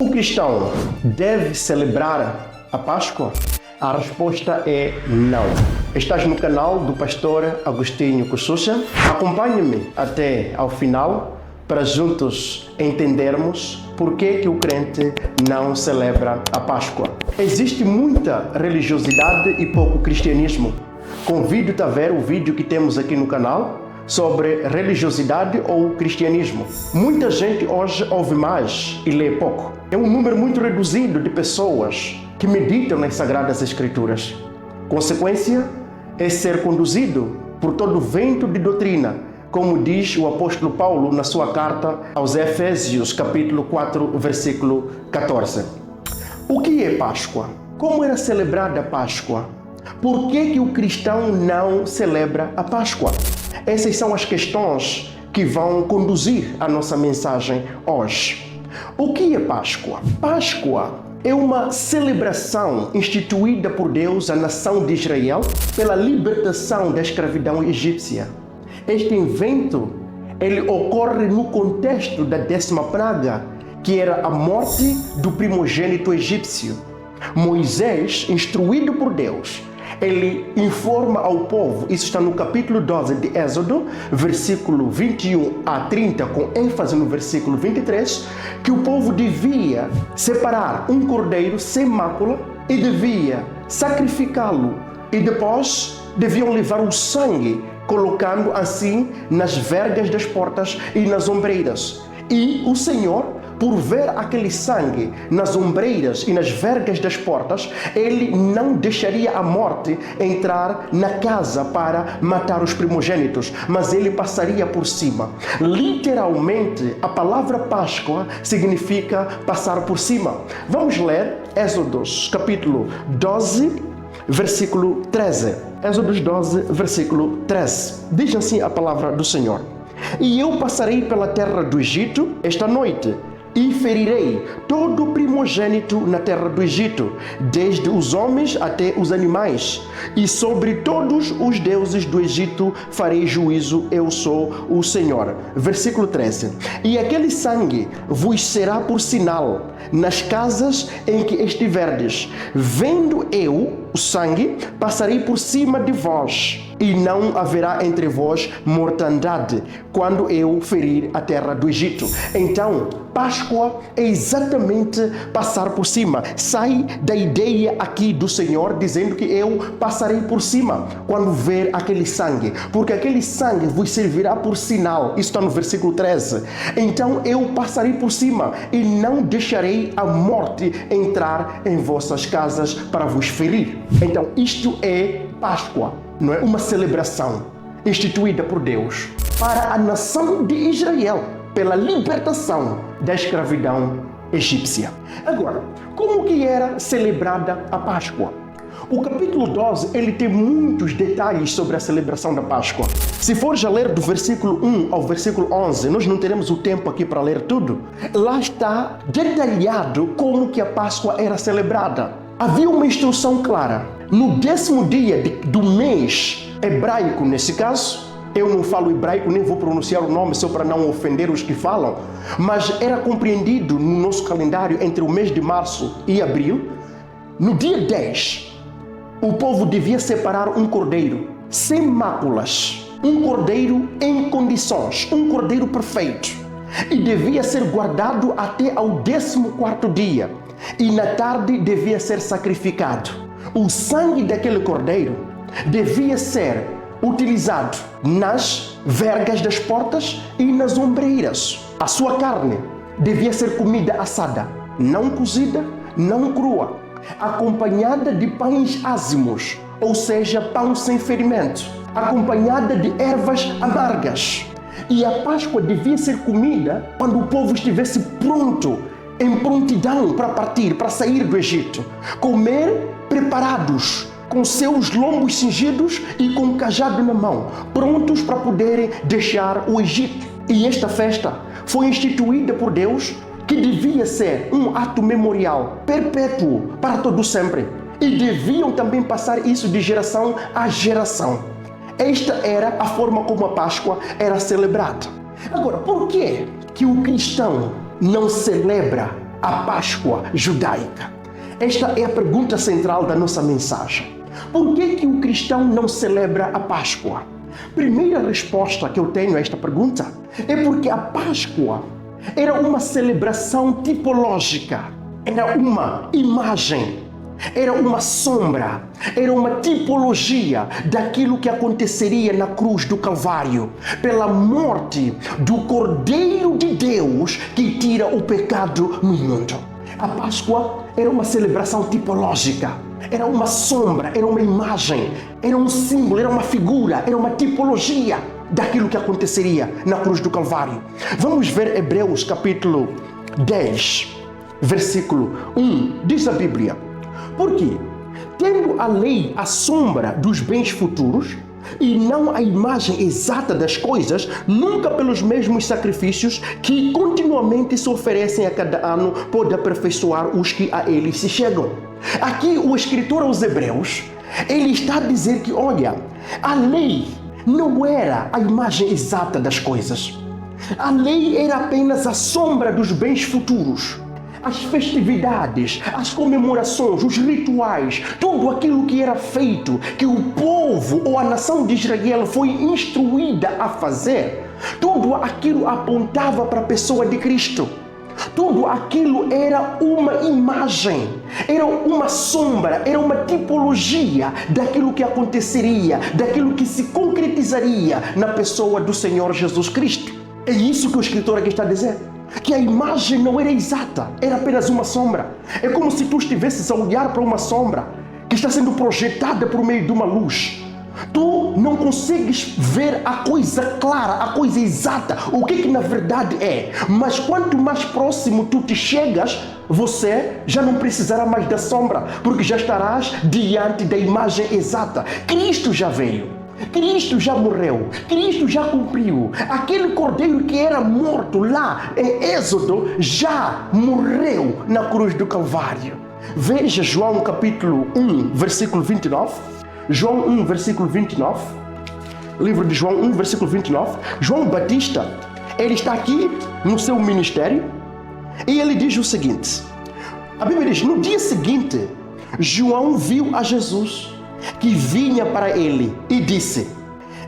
O cristão deve celebrar a Páscoa? A resposta é não. Estás no canal do pastor Agostinho Cousucha. Acompanhe-me até ao final para juntos entendermos por que o crente não celebra a Páscoa. Existe muita religiosidade e pouco cristianismo. Convido-te a ver o vídeo que temos aqui no canal sobre religiosidade ou cristianismo. Muita gente hoje ouve mais e lê pouco. É um número muito reduzido de pessoas que meditam nas Sagradas Escrituras. Consequência é ser conduzido por todo o vento de doutrina, como diz o apóstolo Paulo na sua carta aos Efésios, capítulo 4, versículo 14. O que é Páscoa? Como era celebrada a Páscoa? Por que o cristão não celebra a Páscoa? Essas são as questões que vão conduzir a nossa mensagem hoje. O que é Páscoa? Páscoa é uma celebração instituída por Deus à nação de Israel pela libertação da escravidão egípcia. Este evento ele ocorre no contexto da 10ª praga, que era a morte do primogênito egípcio. Moisés, instruído por Deus, ele informa ao povo, isso está no capítulo 12 de Êxodo, versículo 21 a 30, com ênfase no versículo 23, que o povo devia separar um cordeiro sem mácula e devia sacrificá-lo e depois deviam levar o sangue, colocando assim nas vergas das portas e nas ombreiras. E o Senhor, por ver aquele sangue nas ombreiras e nas vergas das portas, ele não deixaria a morte entrar na casa para matar os primogênitos, mas ele passaria por cima. Literalmente, a palavra Páscoa significa passar por cima. Vamos ler Êxodos, capítulo 12, versículo 13. Êxodos 12, versículo 13. Diz assim a palavra do Senhor: E eu passarei pela terra do Egito esta noite, e ferirei todo o primogênito na terra do Egito, desde os homens até os animais, e sobre todos os deuses do Egito farei juízo, eu sou o Senhor. Versículo 13. E aquele sangue vos será por sinal nas casas em que estiverdes. Vendo eu o sangue, passarei por cima de vós, e não haverá entre vós mortandade, quando eu ferir a terra do Egito. Então, Páscoa é exatamente passar por cima. Sai da ideia aqui do Senhor dizendo que eu passarei por cima quando ver aquele sangue, porque aquele sangue vos servirá por sinal. Isso está no versículo 13. Então eu passarei por cima e não deixarei a morte entrar em vossas casas para vos ferir. Então isto é Páscoa, não é? Uma celebração instituída por Deus para a nação de Israel pela libertação da escravidão egípcia. Agora, como que era celebrada a Páscoa? O capítulo 12, ele tem muitos detalhes sobre a celebração da Páscoa. Se for já ler do versículo 1 ao versículo 11, nós não teremos o tempo aqui para ler tudo. Lá está detalhado como que a Páscoa era celebrada. Havia uma instrução clara. No 10º dia do mês hebraico, nesse caso, eu não falo hebraico, nem vou pronunciar o nome só para não ofender os que falam, mas era compreendido no nosso calendário entre o mês de março e abril. No dia 10, o povo devia separar um cordeiro sem máculas, um cordeiro em condições, um cordeiro perfeito, e devia ser guardado até ao 14º dia, e na tarde devia ser sacrificado. O sangue daquele cordeiro devia ser utilizado nas vergas das portas e nas ombreiras. A sua carne devia ser comida assada, não cozida, não crua, acompanhada de pães ázimos, ou seja, pão sem ferimento, acompanhada de ervas amargas. E a Páscoa devia ser comida quando o povo estivesse pronto, em prontidão para partir, para sair do Egito. Comer preparados, com seus lombos cingidos e com um cajado na mão, prontos para poderem deixar o Egito. E esta festa foi instituída por Deus, que devia ser um ato memorial, perpétuo, para todo sempre. E deviam também passar isso de geração a geração. Esta era a forma como a Páscoa era celebrada. Agora, por que o cristão não celebra a Páscoa judaica? Esta é a pergunta central da nossa mensagem. Por que o cristão não celebra a Páscoa? Primeira resposta que eu tenho a esta pergunta é porque a Páscoa era uma celebração tipológica, era uma imagem, era uma sombra, era uma tipologia daquilo que aconteceria na cruz do Calvário, pela morte do Cordeiro de Deus que tira o pecado no mundo. A Páscoa era uma celebração tipológica, era uma sombra, era uma imagem, era um símbolo, era uma figura, era uma tipologia daquilo que aconteceria na cruz do Calvário. Vamos ver Hebreus capítulo 10, versículo 1, diz a Bíblia: porque, tendo a lei a sombra dos bens futuros, e não a imagem exata das coisas, nunca pelos mesmos sacrifícios que continuamente se oferecem a cada ano, pode aperfeiçoar os que a ele se chegam. Aqui o escritor aos Hebreus, ele está a dizer que, olha, a lei não era a imagem exata das coisas. A lei era apenas a sombra dos bens futuros. As festividades, as comemorações, os rituais, tudo aquilo que era feito, que o povo ou a nação de Israel foi instruída a fazer, tudo aquilo apontava para a pessoa de Cristo. Tudo aquilo era uma imagem, era uma sombra, era uma tipologia daquilo que aconteceria, daquilo que se concretizaria na pessoa do Senhor Jesus Cristo. É isso que o escritor aqui está a dizer. Que a imagem não era exata, era apenas uma sombra. É como se tu estivesses a olhar para uma sombra que está sendo projetada por meio de uma luz. Tu não consegues ver a coisa clara, a coisa exata, o que na verdade é. Mas quanto mais próximo tu te chegas, você já não precisará mais da sombra, porque já estarás diante da imagem exata. Cristo já veio. Cristo já morreu, Cristo já cumpriu. Aquele cordeiro que era morto lá em Êxodo já morreu na cruz do Calvário. Veja João capítulo 1, versículo 29. João 1, versículo 29. Livro de João 1, versículo 29. João Batista, ele está aqui no seu ministério e ele diz o seguinte. A Bíblia diz, no dia seguinte, João viu a Jesus que vinha para ele e disse: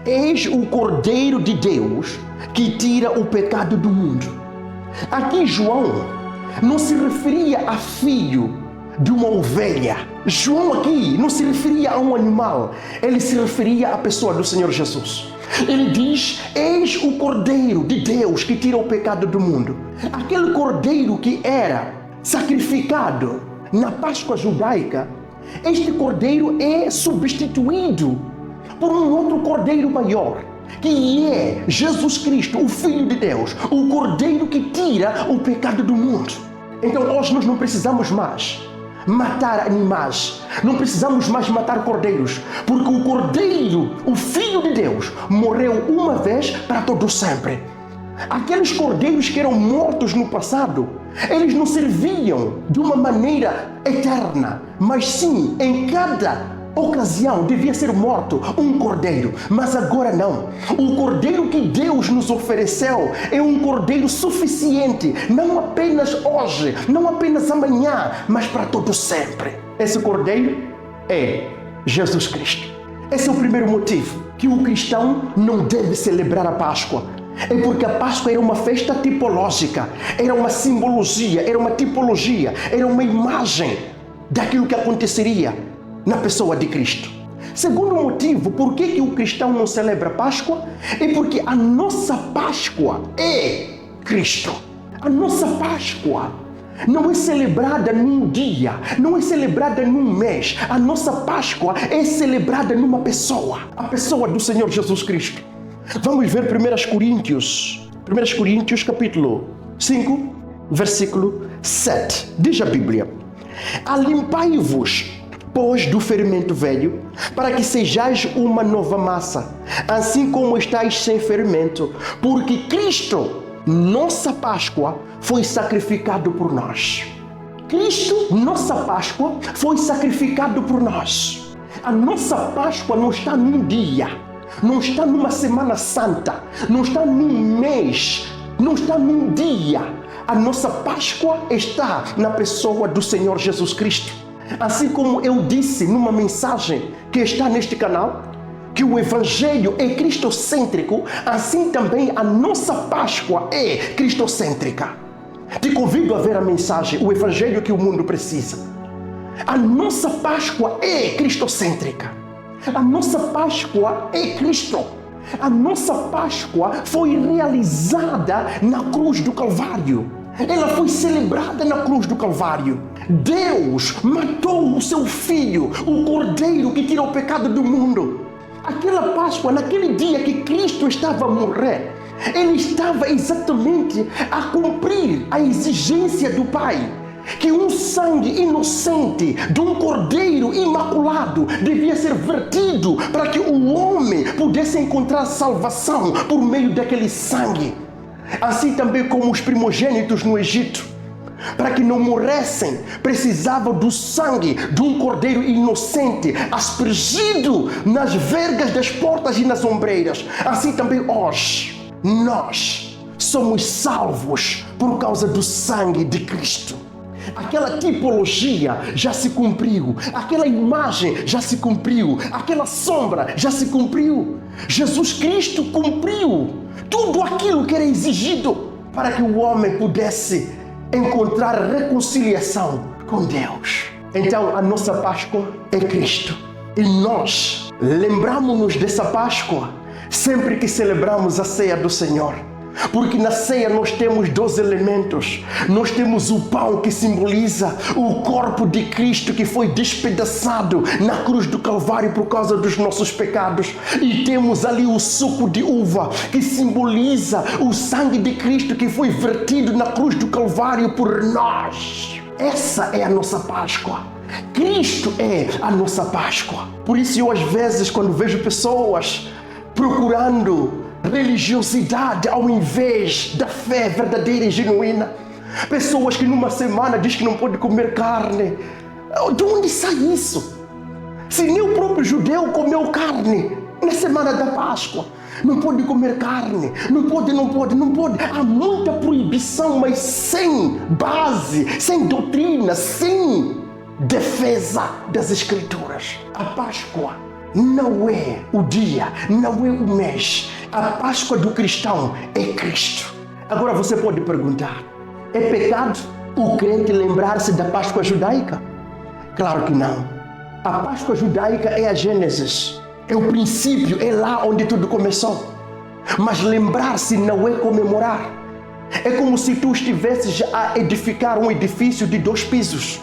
eis o Cordeiro de Deus que tira o pecado do mundo. Aqui João não se referia a filho de uma ovelha. João aqui não se referia a um animal, ele se referia à pessoa do Senhor Jesus. Ele diz, eis o Cordeiro de Deus que tira o pecado do mundo. Aquele cordeiro que era sacrificado na Páscoa judaica, este cordeiro é substituído por um outro cordeiro maior, que é Jesus Cristo, o Filho de Deus, o cordeiro que tira o pecado do mundo. Então hoje nós não precisamos mais matar animais, não precisamos mais matar cordeiros, porque o cordeiro, o Filho de Deus, morreu uma vez para todo sempre. Aqueles cordeiros que eram mortos no passado, eles não serviam de uma maneira eterna, mas sim, em cada ocasião devia ser morto um cordeiro, mas agora não. O cordeiro que Deus nos ofereceu é um cordeiro suficiente, não apenas hoje, não apenas amanhã, mas para todo sempre. Esse cordeiro é Jesus Cristo. Esse é o primeiro motivo que o cristão não deve celebrar a Páscoa. É porque a Páscoa era uma festa tipológica, era uma simbologia, era uma tipologia, era uma imagem daquilo que aconteceria na pessoa de Cristo. Segundo motivo, por que o cristão não celebra a Páscoa? É porque a nossa Páscoa é Cristo. A nossa Páscoa não é celebrada num dia, não é celebrada num mês. A nossa Páscoa é celebrada numa pessoa, a pessoa do Senhor Jesus Cristo. Vamos ver 1 Coríntios capítulo 5, versículo 7. Diz a Bíblia: alimpai-vos, pois, do ferimento velho, para que sejais uma nova massa, assim como estáis sem ferimento, porque Cristo, nossa Páscoa, foi sacrificado por nós. Cristo, nossa Páscoa, foi sacrificado por nós. A nossa Páscoa não está num dia, não está numa semana santa, não está num mês, não está num dia. a nossa Páscoa está na pessoa do Senhor Jesus Cristo. Assim como eu disse numa mensagem que está neste canal, que o Evangelho é cristocêntrico, assim também a nossa Páscoa é cristocêntrica. Te convido a ver a mensagem, o Evangelho que o mundo precisa. A nossa Páscoa é cristocêntrica. A nossa Páscoa é Cristo. A nossa Páscoa foi realizada na cruz do Calvário. Ela foi celebrada na cruz do Calvário. Deus matou o seu Filho, o Cordeiro que tira o pecado do mundo. Aquela Páscoa, naquele dia que Cristo estava a morrer, Ele estava exatamente a cumprir a exigência do Pai, que um sangue inocente de um cordeiro imaculado devia ser vertido para que o homem pudesse encontrar salvação por meio daquele sangue. Assim também como os primogênitos no Egito, para que não morressem, precisavam do sangue de um cordeiro inocente, aspergido nas vergas das portas e nas ombreiras. Assim também hoje, nós somos salvos por causa do sangue de Cristo. Aquela tipologia já se cumpriu, aquela imagem já se cumpriu, aquela sombra já se cumpriu. Jesus Cristo cumpriu tudo aquilo que era exigido para que o homem pudesse encontrar reconciliação com Deus. Então a nossa Páscoa é Cristo. E nós lembramos-nos dessa Páscoa sempre que celebramos a ceia do Senhor. Porque na ceia nós temos 2 elementos. Nós temos o pão que simboliza o corpo de Cristo que foi despedaçado na cruz do Calvário por causa dos nossos pecados. E temos ali o suco de uva que simboliza o sangue de Cristo que foi vertido na cruz do Calvário por nós. Essa é a nossa Páscoa. Cristo é a nossa Páscoa. Por isso eu às vezes quando vejo pessoas procurando religiosidade ao invés da fé verdadeira e genuína, pessoas que numa semana diz que não pode comer carne, de onde sai isso? Se nem o próprio judeu comeu carne na semana da Páscoa, não pode comer carne, não pode. Há muita proibição, mas sem base, sem doutrina, sem defesa das Escrituras. A Páscoa não é o dia, não é o mês. A Páscoa do cristão é Cristo. Agora você pode perguntar, é pecado o crente lembrar-se da Páscoa judaica? Claro que não. A Páscoa judaica é a Gênesis, é o princípio, é lá onde tudo começou. Mas lembrar-se não é comemorar. É como se tu estivesses a edificar um edifício de 2 pisos.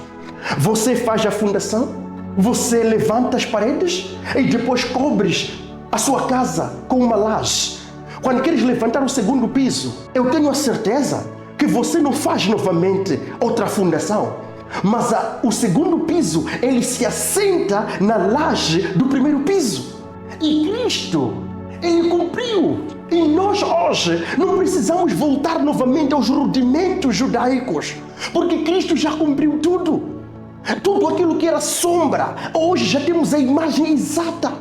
Você faz a fundação, você levanta as paredes e depois cobres a sua casa com uma laje. Quando queres levantar o 2º piso, eu tenho a certeza que você não faz novamente outra fundação, mas o 2º piso, ele se assenta na laje do 1º piso. E Cristo, Ele cumpriu. E nós hoje não precisamos voltar novamente aos rudimentos judaicos, porque Cristo já cumpriu tudo. Tudo aquilo que era sombra, hoje já temos a imagem exata.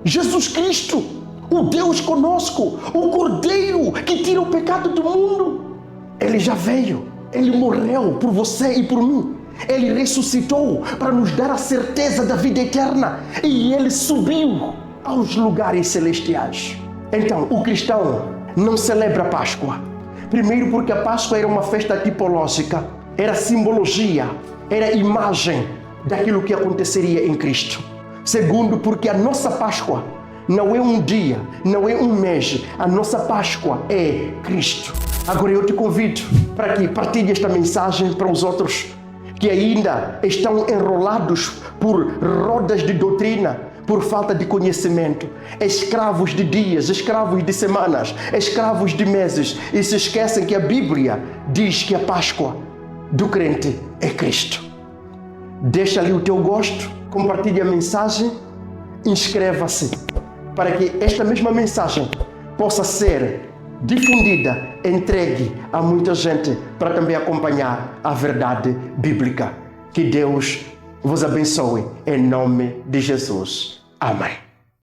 Jesus Cristo, o Deus conosco, o Cordeiro que tira o pecado do mundo. Ele já veio, Ele morreu por você e por mim. Ele ressuscitou para nos dar a certeza da vida eterna e Ele subiu aos lugares celestiais. Então, o cristão não celebra a Páscoa. Primeiro porque a Páscoa era uma festa tipológica, era simbologia, era imagem daquilo que aconteceria em Cristo. Segundo, porque a nossa Páscoa não é um dia, não é um mês. A nossa Páscoa é Cristo. Agora eu te convido para que partilhe esta mensagem para os outros que ainda estão enrolados por rodas de doutrina, por falta de conhecimento, escravos de dias, escravos de semanas, escravos de meses, e se esquecem que a Bíblia diz que a Páscoa do crente é Cristo. Deixa ali o teu gosto, compartilhe a mensagem, inscreva-se para que esta mesma mensagem possa ser difundida, entregue a muita gente para também acompanhar a verdade bíblica. Que Deus vos abençoe em nome de Jesus. Amém.